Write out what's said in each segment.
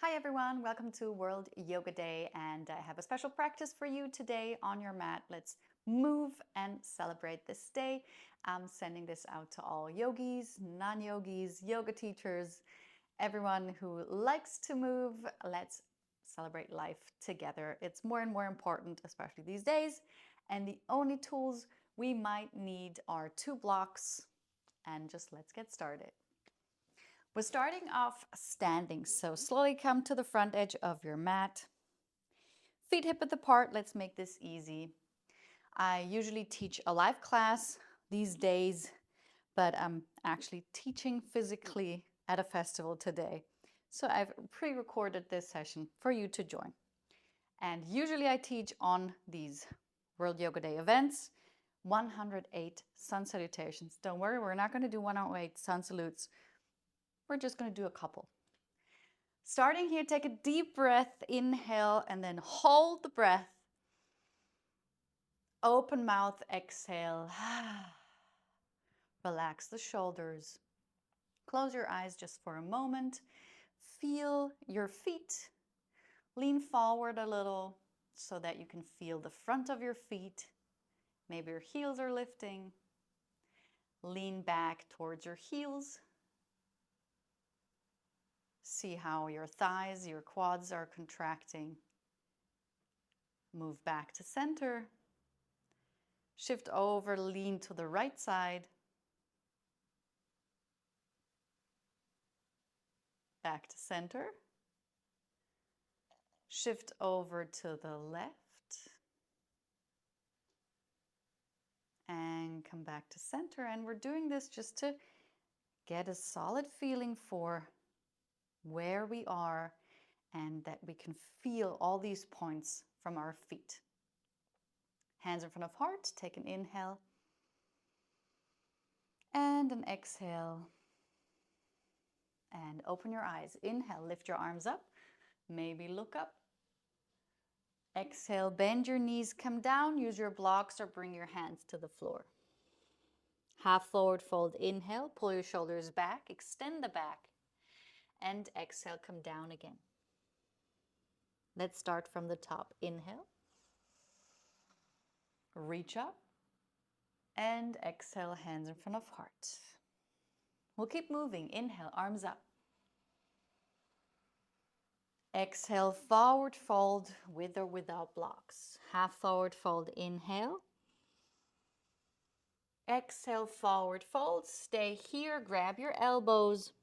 Hi everyone, welcome to World Yoga Day, and I have a special practice for you today on your mat. Let's move and celebrate this day. I'm sending this out to all yogis, non-yogis, yoga teachers, everyone who likes to move. Let's celebrate life together. It's more and more important, especially these days, and the only tools we might need are 2 blocks, and just let's get started. We're starting off standing, so slowly come to the front edge of your mat. Feet hip width apart, let's make this easy. I usually teach a live class these days, but I'm actually teaching physically at a festival today. So I've pre-recorded this session for you to join. And usually I teach on these World Yoga Day events, 108 sun salutations. Don't worry, we're not going to do 108 sun salutes. We're just going to do a couple. Starting here, take a deep breath, inhale, and then hold the breath. Open mouth, exhale. Relax the shoulders. Close your eyes just for a moment. Feel your feet. Lean forward a little so that you can feel the front of your feet. Maybe your heels are lifting. Lean back towards your heels. See how your thighs, your quads are contracting. Move back to center. Shift over, lean to the right side. Back to center. Shift over to the left. And come back to center. And we're doing this just to get a solid feeling for where we are and that we can feel all these points from our feet. Hands in front of heart. Take an inhale and an exhale. And open your eyes. Inhale, lift your arms up. Maybe look up. Exhale, bend your knees, come down. Use your blocks or bring your hands to the floor. Half forward fold, inhale. Pull your shoulders back, extend the back. And exhale, come down again. Let's start from the top. Inhale. Reach up. And exhale, hands in front of heart. We'll keep moving. Inhale, arms up. Exhale, forward fold with or without blocks. Half forward fold, inhale. Exhale, forward fold. Stay here, grab your elbows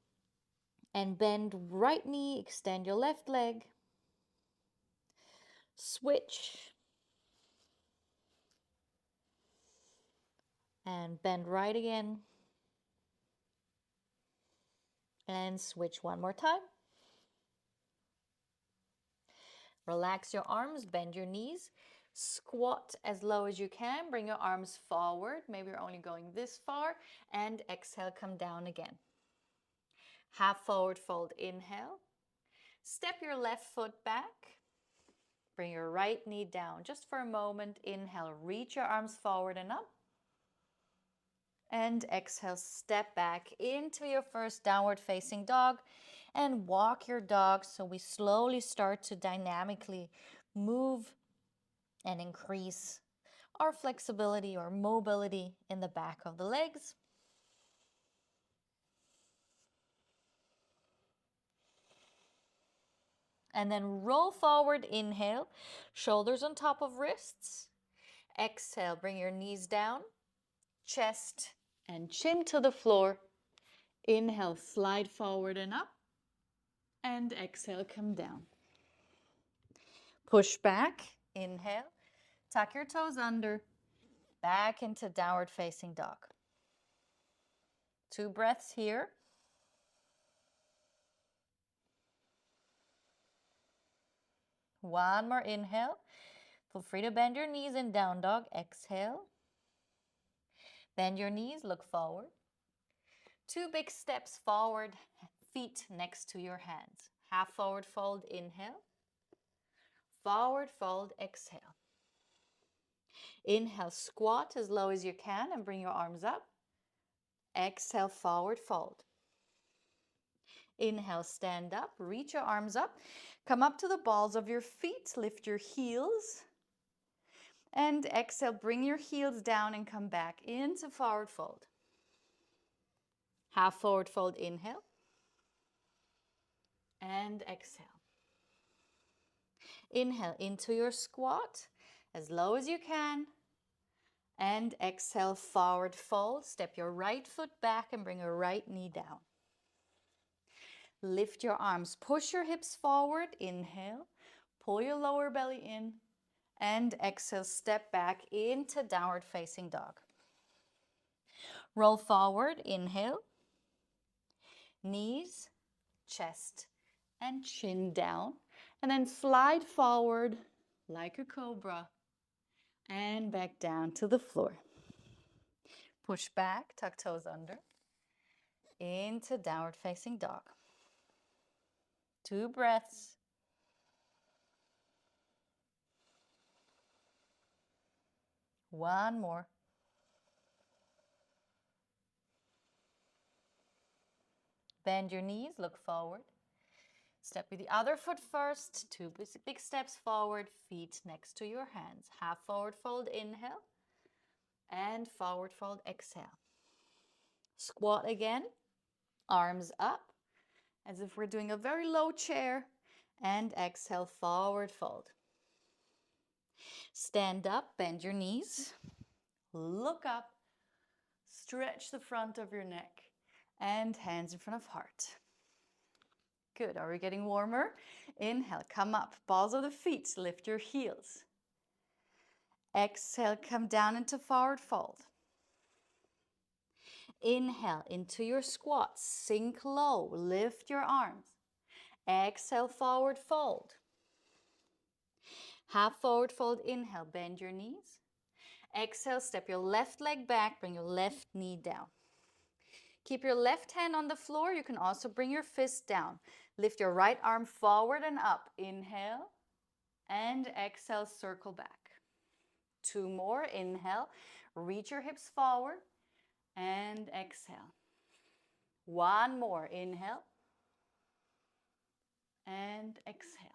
and bend right knee, extend your left leg. Switch. And bend right again. And switch one more time. Relax your arms, bend your knees. Squat as low as you can. Bring your arms forward. Maybe you're only going this far. And exhale, come down again. Half forward fold, inhale. Step your left foot back. Bring your right knee down. Just for a moment, inhale, reach your arms forward and up. And exhale, step back into your first downward facing dog and walk your dog so we slowly start to dynamically move and increase our flexibility or mobility in the back of the legs. And then roll forward, inhale, shoulders on top of wrists. Exhale, bring your knees down, chest and chin to the floor. Inhale, slide forward and up. And exhale, come down. Push back, inhale, tuck your toes under, back into downward facing dog. 2 breaths here. One more inhale. Feel free to bend your knees in down dog. Exhale. Bend your knees, look forward. 2 big steps forward, feet next to your hands. Half forward fold, inhale. Forward fold, exhale. Inhale, squat as low as you can and bring your arms up. Exhale, forward fold. Inhale, stand up, reach your arms up, come up to the balls of your feet, lift your heels. And exhale, bring your heels down and come back into forward fold. Half forward fold, inhale. And exhale. Inhale into your squat, as low as you can. And exhale, forward fold. Step your right foot back and bring your right knee down. Lift your arms, push your hips forward, inhale. Pull your lower belly in. And exhale, step back into downward facing dog. Roll forward, inhale. Knees, chest, and chin down. And then slide forward like a cobra. And back down to the floor. Push back, tuck toes under. Into downward facing dog. 2 breaths. One more. Bend your knees, look forward. Step with the other foot first. 2 big steps forward, feet next to your hands. Half forward fold, inhale. And forward fold, exhale. Squat again, arms up, as if we're doing a very low chair. And exhale, forward fold. Stand up, bend your knees. Look up, stretch the front of your neck, and hands in front of heart. Good, are we getting warmer? Inhale, come up, balls of the feet, lift your heels. Exhale, come down into forward fold. Inhale into your squat, sink low, lift your arms. Exhale, forward fold. Half forward fold, inhale, bend your knees. Exhale, step your left leg back, bring your left knee down. Keep your left hand on the floor. You can also bring your fist down. Lift your right arm forward and up. Inhale and exhale, circle back. 2 more, inhale, reach your hips forward and exhale. 1 more, inhale and exhale.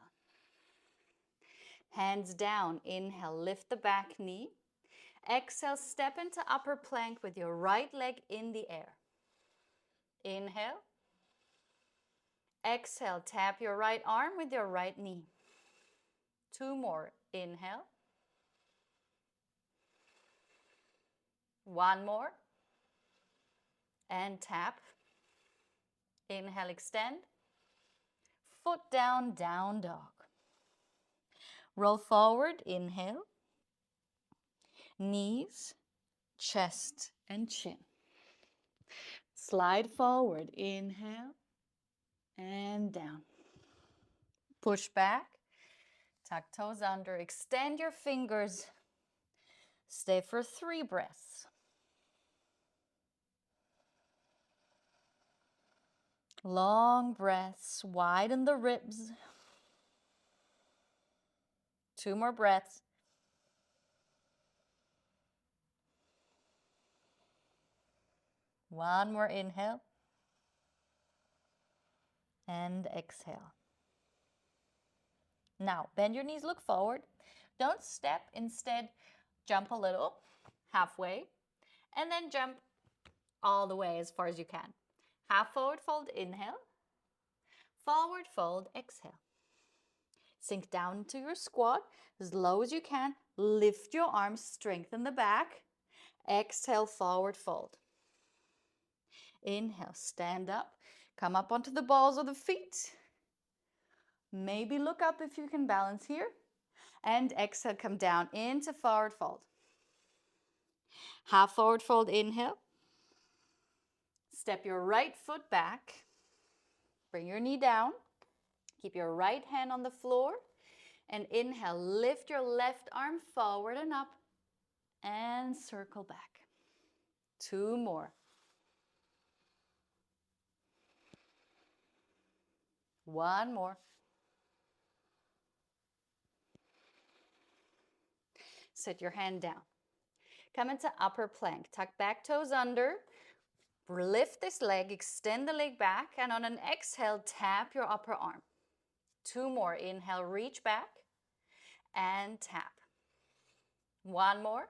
Hands down, inhale, lift the back knee. Exhale, step into upper plank with your right leg in the air. Inhale. Exhale, tap your right arm with your right knee. 2 more, inhale. 1 more. And tap. Inhale, extend. Foot down, down dog. Roll forward, inhale. Knees, chest, and chin. Slide forward, inhale, and down. Push back, tuck toes under, extend your fingers. Stay for 3 breaths. Long breaths, widen the ribs. 2 more breaths. One more inhale. And exhale. Now, bend your knees, look forward. Don't step, instead jump a little, halfway, and then jump all the way as far as you can. Half forward fold, inhale. Forward fold, exhale. Sink down into your squat as low as you can. Lift your arms, strengthen the back. Exhale, forward fold. Inhale, stand up. Come up onto the balls of the feet. Maybe look up if you can balance here. And exhale, come down into forward fold. Half forward fold, inhale. Step your right foot back. Bring your knee down. Keep your right hand on the floor. And inhale, lift your left arm forward and up. And circle back. 2 more. 1 more. Set your hand down. Come into upper plank. Tuck back toes under. Lift this leg, extend the leg back, and on an exhale, tap your upper arm. 2 more. Inhale, reach back and tap. 1 more.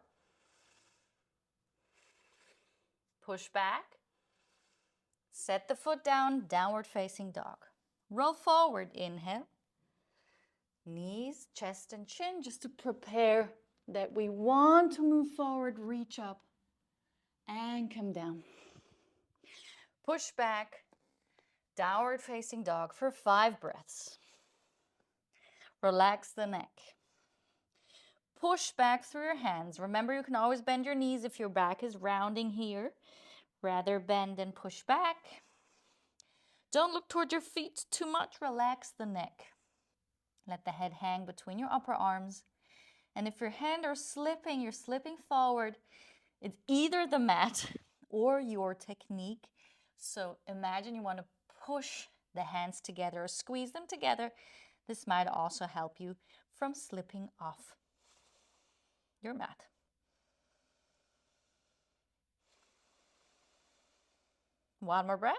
Push back. Set the foot down, downward facing dog. Roll forward, inhale. Knees, chest, and chin, just to prepare that we want to move forward, reach up, and come down. Push back, downward facing dog for 5 breaths. Relax the neck. Push back through your hands. Remember, you can always bend your knees if your back is rounding here. Rather bend and push back. Don't look toward your feet too much. Relax the neck. Let the head hang between your upper arms. And if your hands are slipping, you're slipping forward, it's either the mat or your technique. So imagine you want to push the hands together or squeeze them together. This might also help you from slipping off your mat. One more breath.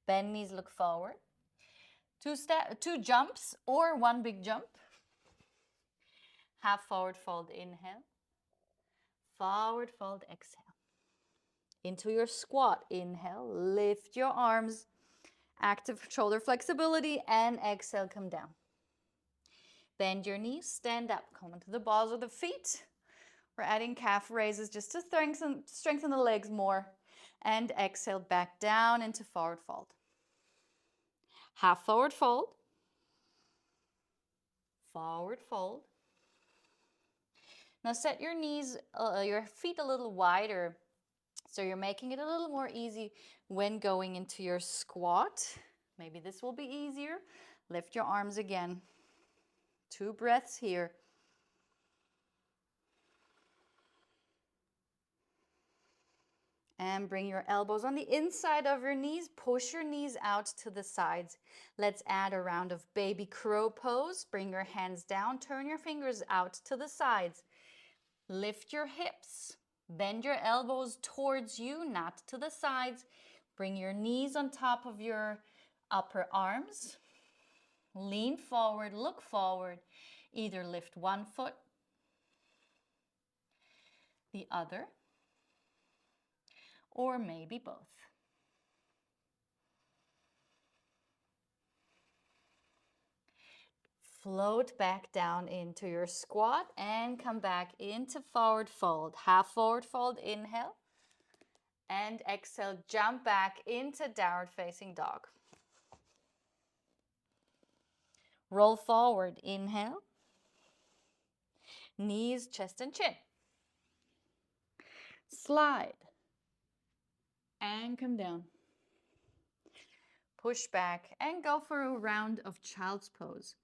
Bend knees, look forward. 2 jumps or 1 big jump. Half forward fold, inhale. Forward fold, exhale. Into your squat, inhale. Lift your arms. Active shoulder flexibility, and exhale, come down. Bend your knees, stand up, come into the balls of the feet. We're adding calf raises just to strengthen the legs more. And exhale, back down into forward fold. Half forward fold. Forward fold. Now set your knees, your feet a little wider, so you're making it a little more easy when going into your squat. Maybe this will be easier. Lift your arms again. 2 breaths here. And bring your elbows on the inside of your knees. Push your knees out to the sides. Let's add a round of baby crow pose. Bring your hands down. Turn your fingers out to the sides. Lift your hips. Bend your elbows towards you, not to the sides. Bring your knees on top of your upper arms. Lean forward, look forward. Either lift one foot, the other, or maybe both. Float back down into your squat and come back into forward fold. Half forward fold, inhale. And exhale, jump back into downward facing dog. Roll forward, inhale. Knees, chest, and chin. Slide. And come down. Push back and go for a round of child's pose.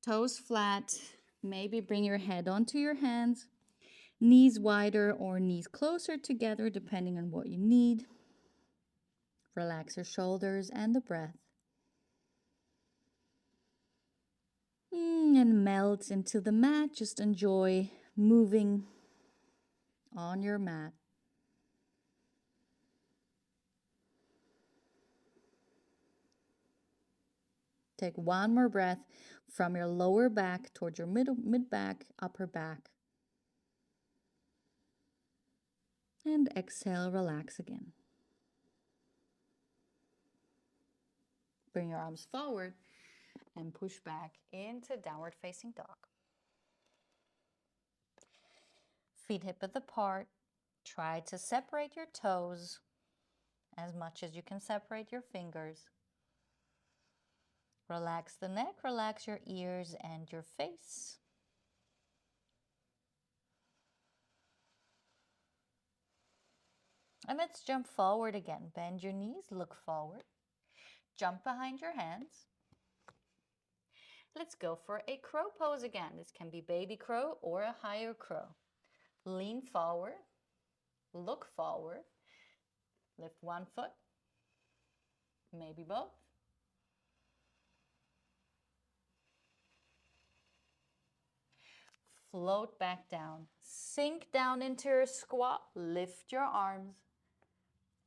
Toes flat, maybe bring your head onto your hands. Knees wider or knees closer together, depending on what you need. Relax your shoulders and the breath. And melt into the mat. Just enjoy moving on your mat. Take 1 more breath from your lower back towards your mid-back, upper back. And exhale, relax again. Bring your arms forward and push back into downward facing dog. Feet hip width apart. Try to separate your toes as much as you can separate your fingers. Relax the neck, relax your ears and your face. And let's jump forward again. Bend your knees, look forward. Jump behind your hands. Let's go for a crow pose again. This can be baby crow or a higher crow. Lean forward, look forward. Lift one foot, maybe both. Float back down. Sink down into your squat. Lift your arms.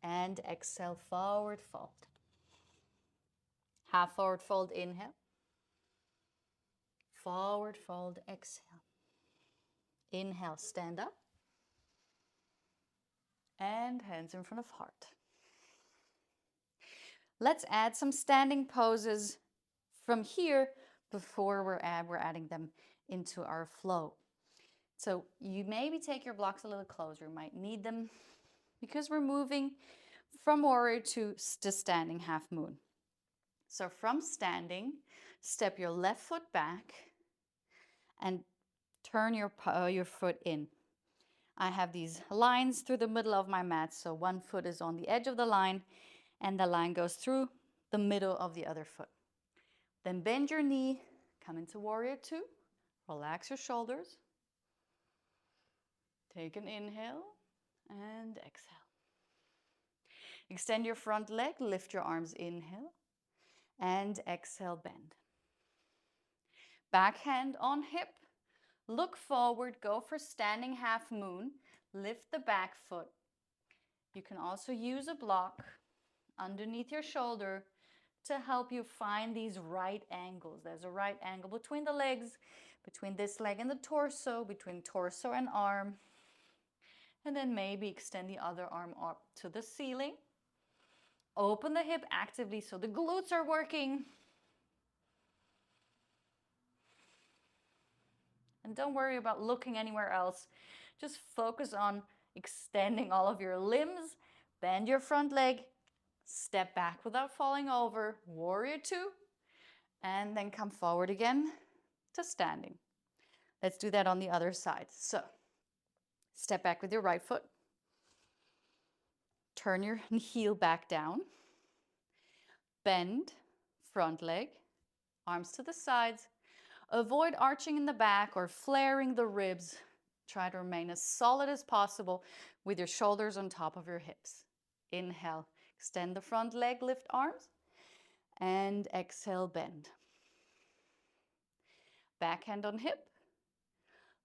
And exhale, forward fold. Half forward fold, inhale. Forward fold, exhale. Inhale, stand up. And hands in front of heart. Let's add some standing poses from here before we're adding them into our flow. So you maybe take your blocks a little closer. You might need them because we're moving from warrior to standing half moon. So from standing, step your left foot back and turn your foot in. I have these lines through the middle of my mat. So one foot is on the edge of the line and the line goes through the middle of the other foot. Then bend your knee, come into warrior two, relax your shoulders. Take an inhale and exhale. Extend your front leg, lift your arms, inhale, and exhale, bend. Back hand on hip, look forward, go for standing half moon, lift the back foot. You can also use a block underneath your shoulder to help you find these right angles. There's a right angle between the legs, between this leg and the torso, between torso and arm. And then maybe extend the other arm up to the ceiling. Open the hip actively so the glutes are working. And don't worry about looking anywhere else. Just focus on extending all of your limbs. Bend your front leg. Step back without falling over. Warrior two. And then come forward again to standing. Let's do that on the other side. So step back with your right foot. Turn your heel back down. Bend, front leg, arms to the sides. Avoid arching in the back or flaring the ribs. Try to remain as solid as possible with your shoulders on top of your hips. Inhale, extend the front leg, lift arms. And exhale, bend. Back hand on hip.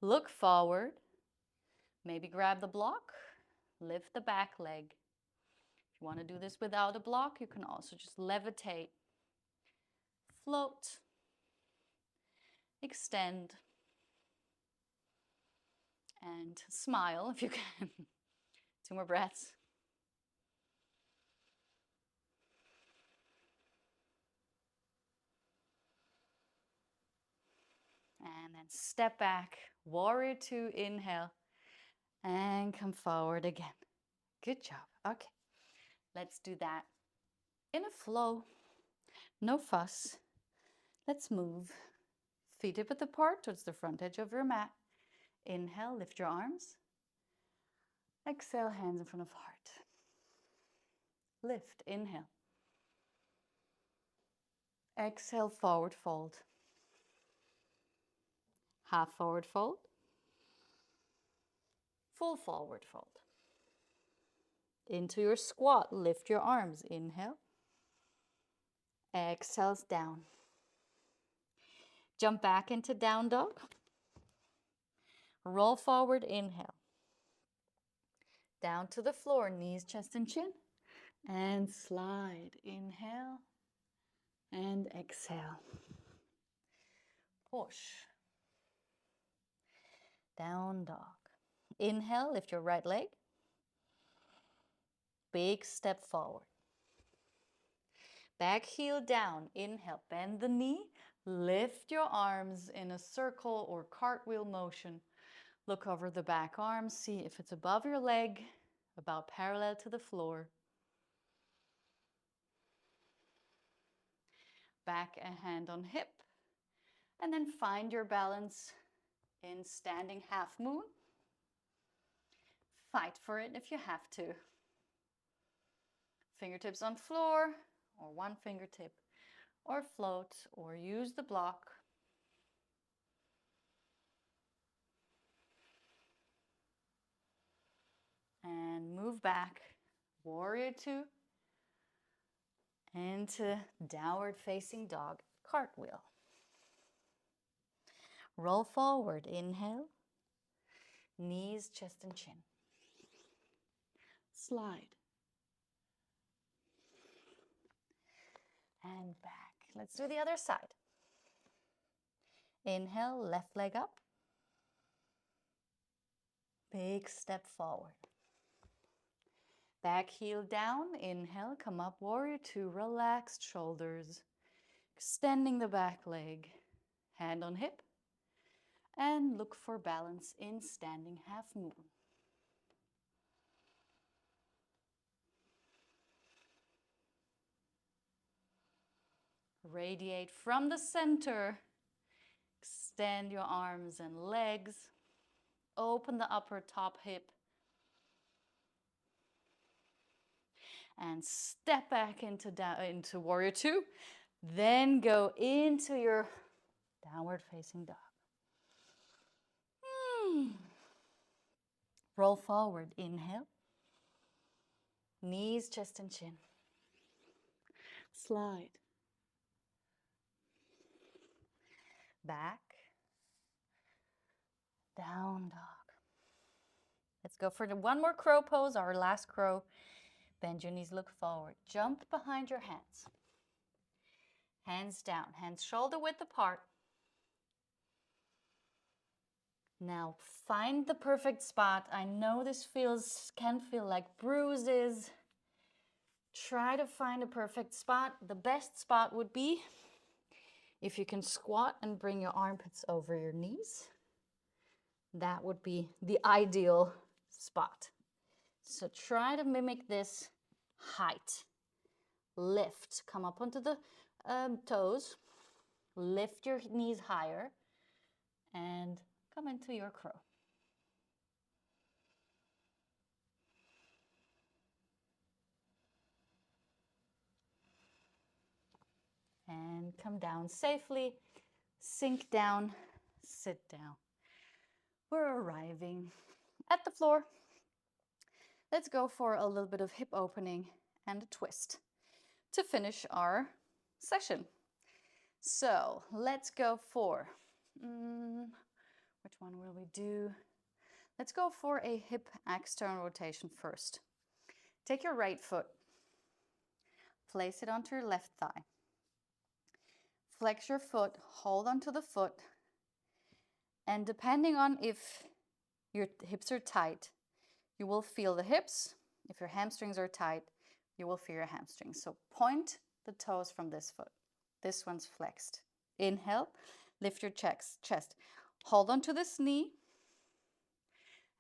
Look forward. Maybe grab the block. Lift the back leg. If you want to do this without a block, you can also just levitate. Float. Extend. And smile if you can. 2 more breaths. And then step back, warrior two, inhale, and come forward again. Good job. Okay, let's do that in a flow. No fuss. Let's move. Feet hip width apart towards the front edge of your mat. Inhale, lift your arms. Exhale, hands in front of heart. Lift, inhale. Exhale, forward fold. Half forward fold. Full forward fold. Into your squat, lift your arms. Inhale. Exhale, down. Jump back into down dog. Roll forward, inhale. Down to the floor, knees, chest, and chin. And slide. Inhale. And exhale. Push. Down dog. Inhale, lift your right leg. Big step forward. Back heel down. Inhale, bend the knee. Lift your arms in a circle or cartwheel motion. Look over the back arm. See if it's above your leg, about parallel to the floor. Back a hand on hip. And then find your balance in standing half moon. Fight for it if you have to. Fingertips on floor or one fingertip, or float or use the block. And move back, warrior two, into downward facing dog, cartwheel. Roll forward, inhale. Knees, chest, and chin. Slide. And back. Let's do the other side. Inhale, left leg up. Big step forward. Back heel down. Inhale, come up, warrior two. Relaxed shoulders. Extending the back leg. Hand on hip. And look for balance in standing half moon. Radiate from the center. Extend your arms and legs. Open the upper top hip. And step back into warrior two. Then go into your downward facing dog. Roll forward, inhale. Knees, chest, and chin. Slide. Back. Down dog. Let's go for the one more crow pose, our last crow. Bend your knees, look forward. Jump behind your hands. Hands down, hands shoulder width apart. Now find the perfect spot. I know this can feel like bruises. Try to find a perfect spot. The best spot would be if you can squat and bring your armpits over your knees. That would be the ideal spot. So try to mimic this height. Lift, come up onto the toes. Lift your knees higher and come into your crow. And come down safely, sink down, sit down. We're arriving at the floor. Let's go for a little bit of hip opening and a twist to finish our session. So let's go for, which one will we do? Let's go for a hip external rotation first. Take your right foot, place it onto your left thigh. Flex your foot, hold onto the foot, and depending on if your hips are tight, you will feel the hips. If your hamstrings are tight, you will feel your hamstrings. So point the toes from this foot. This one's flexed. Inhale, lift your chest. Hold onto this knee,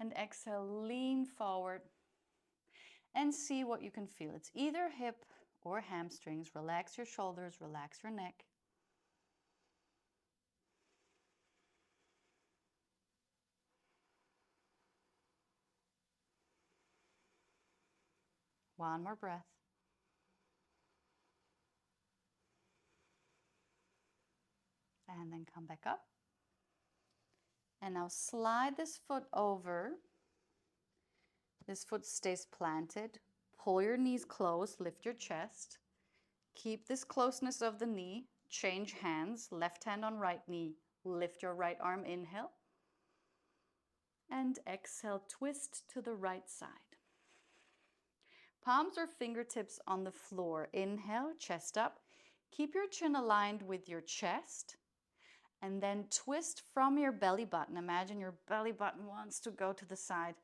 and exhale, lean forward, and see what you can feel. It's either hip or hamstrings. Relax your shoulders, relax your neck. One more breath. And then come back up. And now slide this foot over. This foot stays planted. Pull your knees close, lift your chest. Keep this closeness of the knee. Change hands, left hand on right knee. Lift your right arm, inhale. And exhale, twist to the right side. Palms or fingertips on the floor. Inhale, chest up. Keep your chin aligned with your chest. And then twist from your belly button. Imagine your belly button wants to go to the side.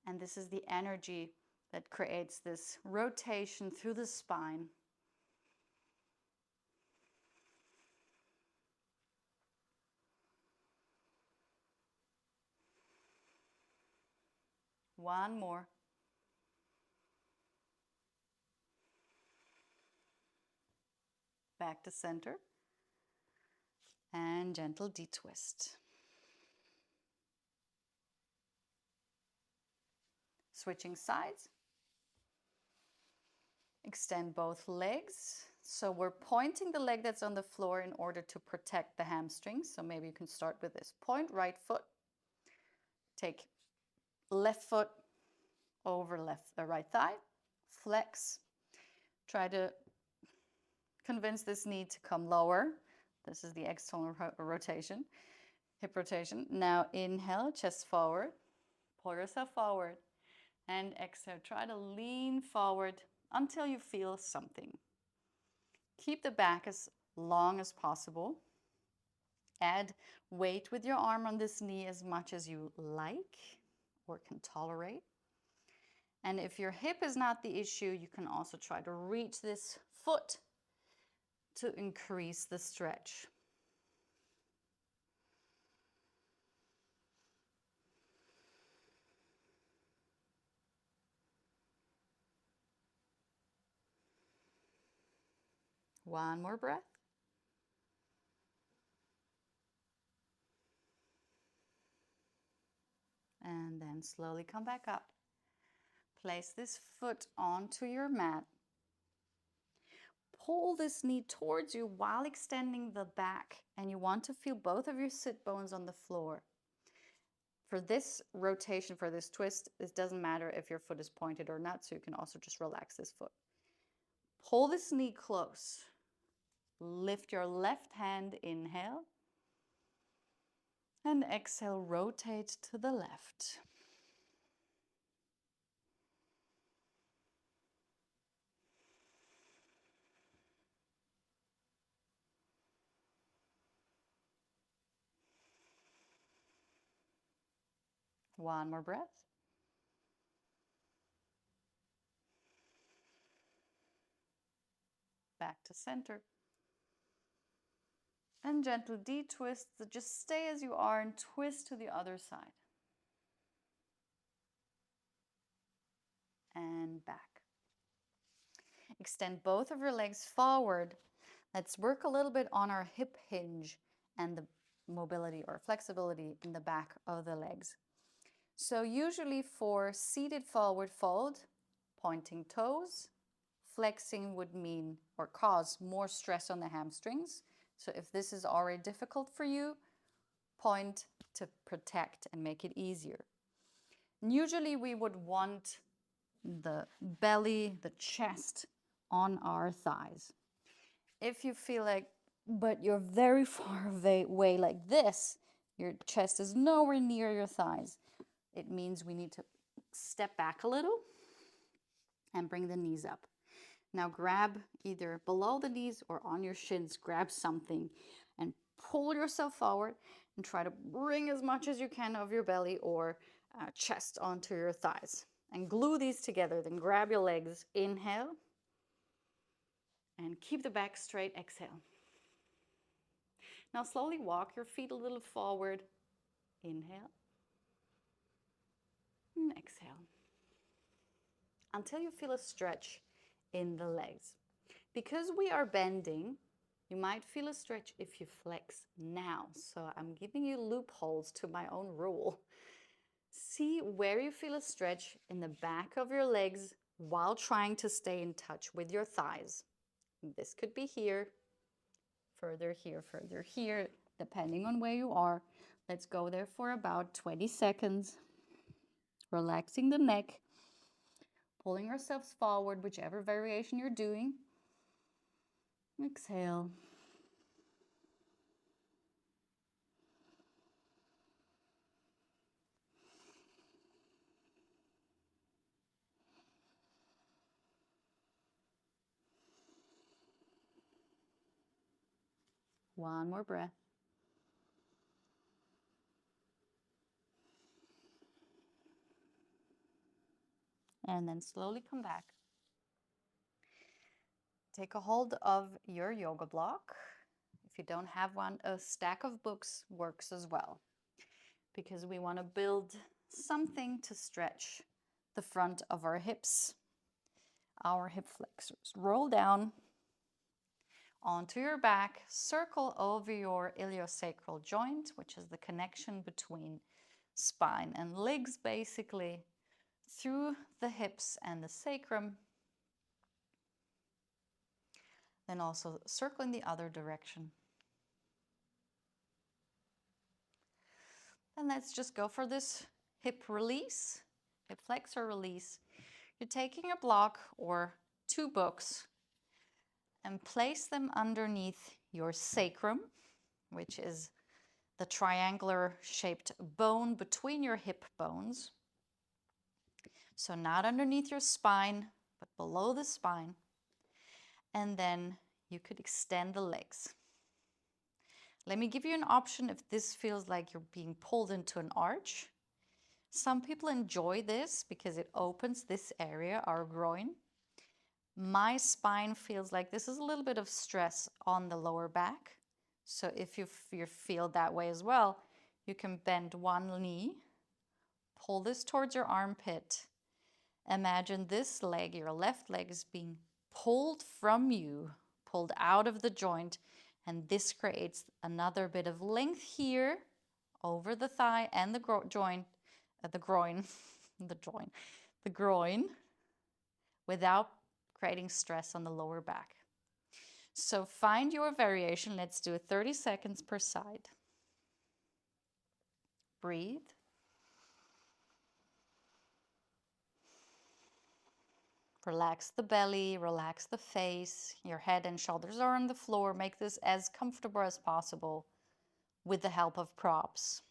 And this is the energy that creates this rotation through the spine. One more. Back to center. And gentle D-twist. Switching sides. Extend both legs. So we're pointing the leg that's on the floor in order to protect the hamstrings. So maybe you can start with this. Point right foot. Take left foot over right thigh. Flex. Try to convince this knee to come lower. This is the external rotation. hip rotation. Now inhale, chest forward, pull yourself forward, and exhale. Try to lean forward until you feel something. Keep the back as long as possible. Add weight with your arm on this knee as much as you like or can tolerate. And if your hip is not the issue, you can also try to reach this foot to increase the stretch. One more breath. And then slowly come back up. Place this foot onto your mat. Pull this knee towards you while extending the back, and you want to feel both of your sit bones on the floor. For this rotation, for this twist, it doesn't matter if your foot is pointed or not, so you can also just relax this foot. Pull this knee close. Lift your left hand, inhale. And exhale, rotate to the left. One more breath. Back to center. And gentle D-twist. Just stay as you are and twist to the other side. And back. Extend both of your legs forward. Let's work a little bit on our hip hinge and the mobility or flexibility in the back of the legs. So usually for seated forward fold, pointing toes, flexing would mean or cause more stress on the hamstrings. So if this is already difficult for you, point to protect and make it easier. And usually we would want the belly, the chest on our thighs. If you feel like, but you're very far away like this, your chest is nowhere near your thighs, it means we need to step back a little and bring the knees up. Now grab either below the knees or on your shins, grab something and pull yourself forward and try to bring as much as you can of your belly or chest onto your thighs. And glue these together, then grab your legs, inhale, and keep the back straight, exhale. Now slowly walk your feet a little forward, inhale, and exhale. Until you feel a stretch in the legs. Because we are bending, you might feel a stretch if you flex now. So I'm giving you loopholes to my own rule. See where you feel a stretch in the back of your legs while trying to stay in touch with your thighs. This could be here, further here, depending on where you are. Let's go there for about 20 seconds. Relaxing the neck, pulling ourselves forward, whichever variation you're doing. Exhale. One more breath. And then slowly come back. Take a hold of your yoga block. If you don't have one, a stack of books works as well, because we want to build something to stretch the front of our hips, our hip flexors. Roll down onto your back, circle over your iliosacral joint, which is the connection between spine and legs, basically, through the hips and the sacrum. Then also circle in the other direction. And let's just go for this hip release, hip flexor release. You're taking a block or two books and place them underneath your sacrum, which is the triangular shaped bone between your hip bones. So not underneath your spine, but below the spine. And then you could extend the legs. Let me give you an option if this feels like you're being pulled into an arch. Some people enjoy this because it opens this area, our groin. My spine feels like this is a little bit of stress on the lower back. So if you feel that way as well, you can bend one knee, pull this towards your armpit. Imagine this leg, your left leg, is being pulled from you, pulled out of the joint, and this creates another bit of length here over the thigh and the groin, the groin, without creating stress on the lower back. So find your variation. Let's do 30 seconds per side. Breathe. Relax the belly, relax the face. Your head and shoulders are on the floor. Make this as comfortable as possible with the help of props.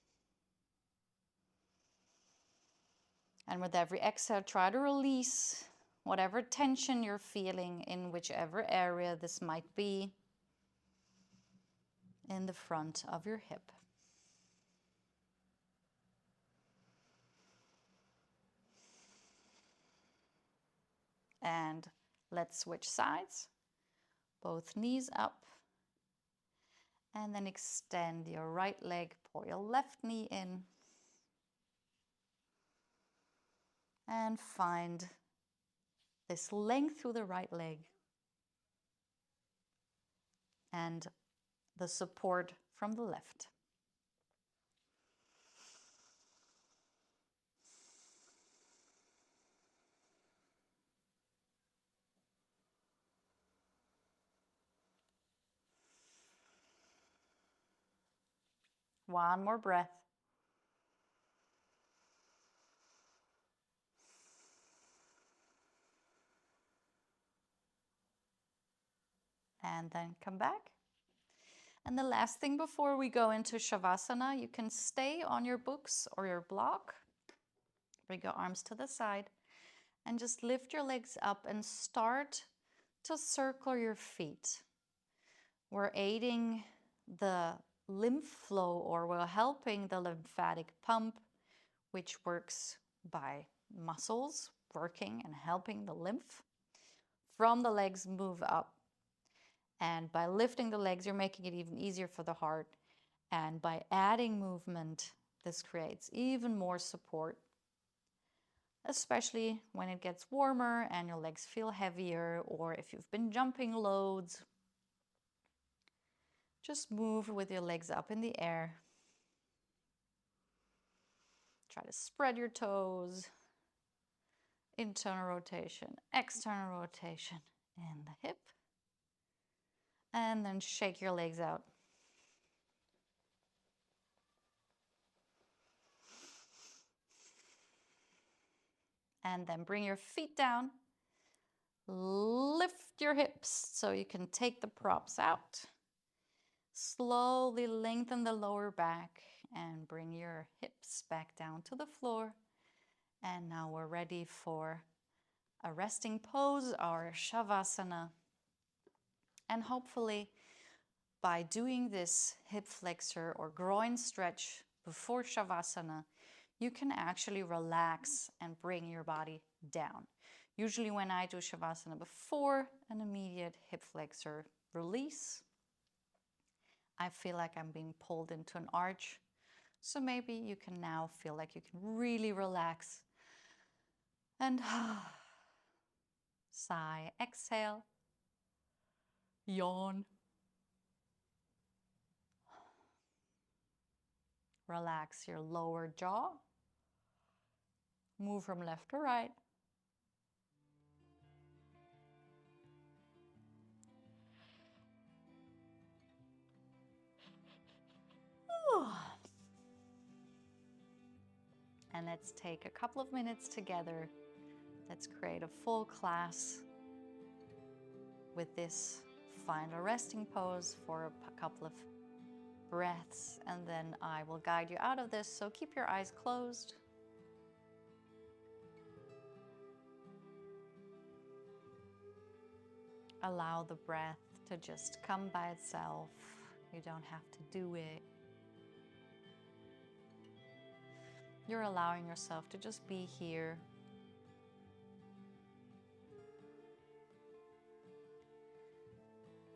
And with every exhale, try to release whatever tension you're feeling in whichever area this might be in the front of your hip. And let's switch sides. Both knees up. And then extend your right leg, pull your left knee in. And find this length through the right leg and the support from the left. One more breath. And then come back. And the last thing before we go into shavasana, you can stay on your books or your block. Bring your arms to the side and just lift your legs up and start to circle your feet. We're aiding the lymph flow, or we're helping the lymphatic pump, which works by muscles working and helping the lymph from the legs move up. And by lifting the legs, you're making it even easier for the heart. And by adding movement, this creates even more support, especially when it gets warmer and your legs feel heavier, or if you've been jumping loads. Just move with your legs up in the air. Try to spread your toes. Internal rotation, external rotation in the hip. And then shake your legs out. And then bring your feet down. Lift your hips so you can take the props out. Slowly lengthen the lower back and bring your hips back down to the floor. And now we're ready for a resting pose, our shavasana. And hopefully, by doing this hip flexor or groin stretch before shavasana, you can actually relax and bring your body down. Usually when I do shavasana before an immediate hip flexor release, I feel like I'm being pulled into an arch. So maybe you can now feel like you can really relax. And sigh, exhale, yawn. Relax your lower jaw. Move from left to right. And let's take a couple of minutes together. Let's create a full class with this final resting pose for a couple of breaths, and then I will guide you out of this. So keep your eyes closed. Allow the breath to just come by itself. You don't have to do it. You're allowing yourself to just be here.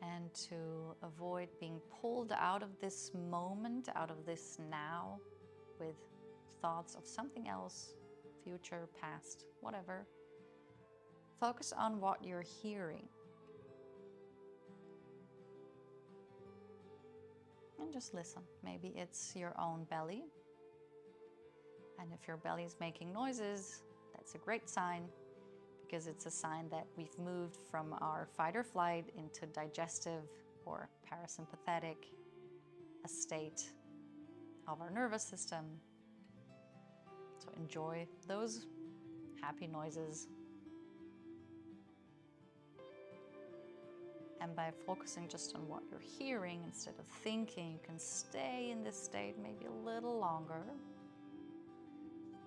And to avoid being pulled out of this moment, out of this now, with thoughts of something else, future, past, whatever. Focus on what you're hearing. And just listen. Maybe it's your own belly. And if your belly is making noises, that's a great sign, because it's a sign that we've moved from our fight or flight into digestive or parasympathetic, a state of our nervous system. So enjoy those happy noises. And by focusing just on what you're hearing instead of thinking, you can stay in this state maybe a little longer.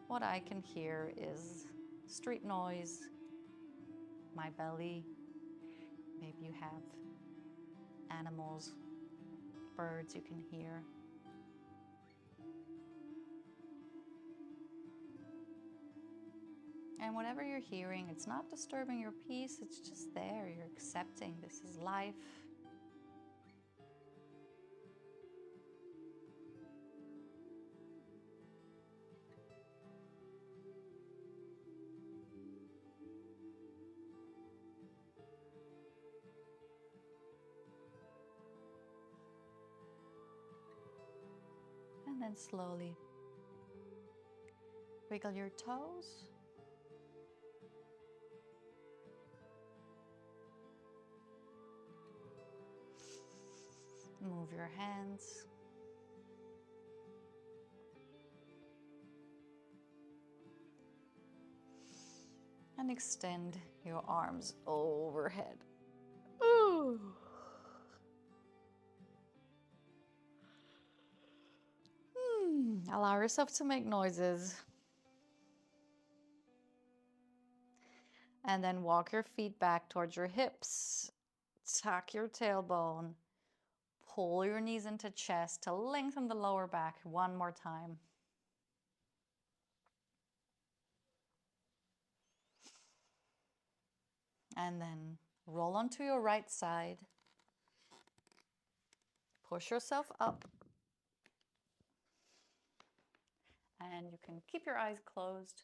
What I can hear is street noise, my belly. Maybe you have animals, birds you can hear. And whatever you're hearing, it's not disturbing your peace, it's just there. You're accepting this is life. And then slowly wiggle your toes. Move your hands. And extend your arms overhead. Ooh. Allow yourself to make noises. And then walk your feet back towards your hips. Tuck your tailbone. Pull your knees into chest to lengthen the lower back one more time. And then roll onto your right side. Push yourself up. And you can keep your eyes closed.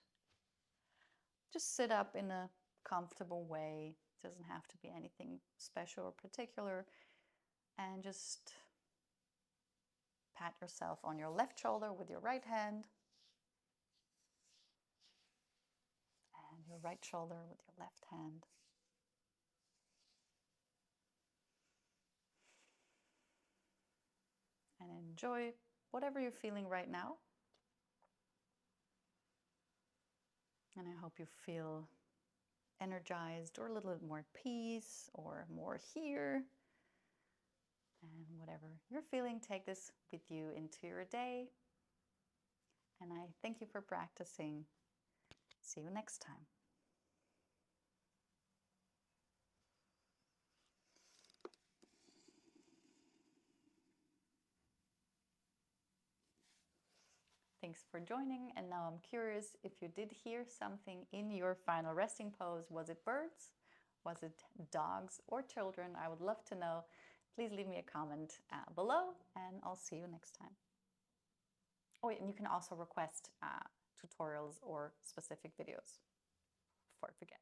Just sit up in a comfortable way. It doesn't have to be anything special or particular. And just pat yourself on your left shoulder with your right hand. And your right shoulder with your left hand. And enjoy whatever you're feeling right now. And I hope you feel energized or a little bit more at peace or more here. And whatever you're feeling, take this with you into your day. And I thank you for practicing. See you next time. Thanks for joining. And now I'm curious if you did hear something in your final resting pose. Was it birds? Was it dogs or children? I would love to know. Please leave me a comment below, and I'll see you next time. Oh, and you can also request tutorials or specific videos before I forget.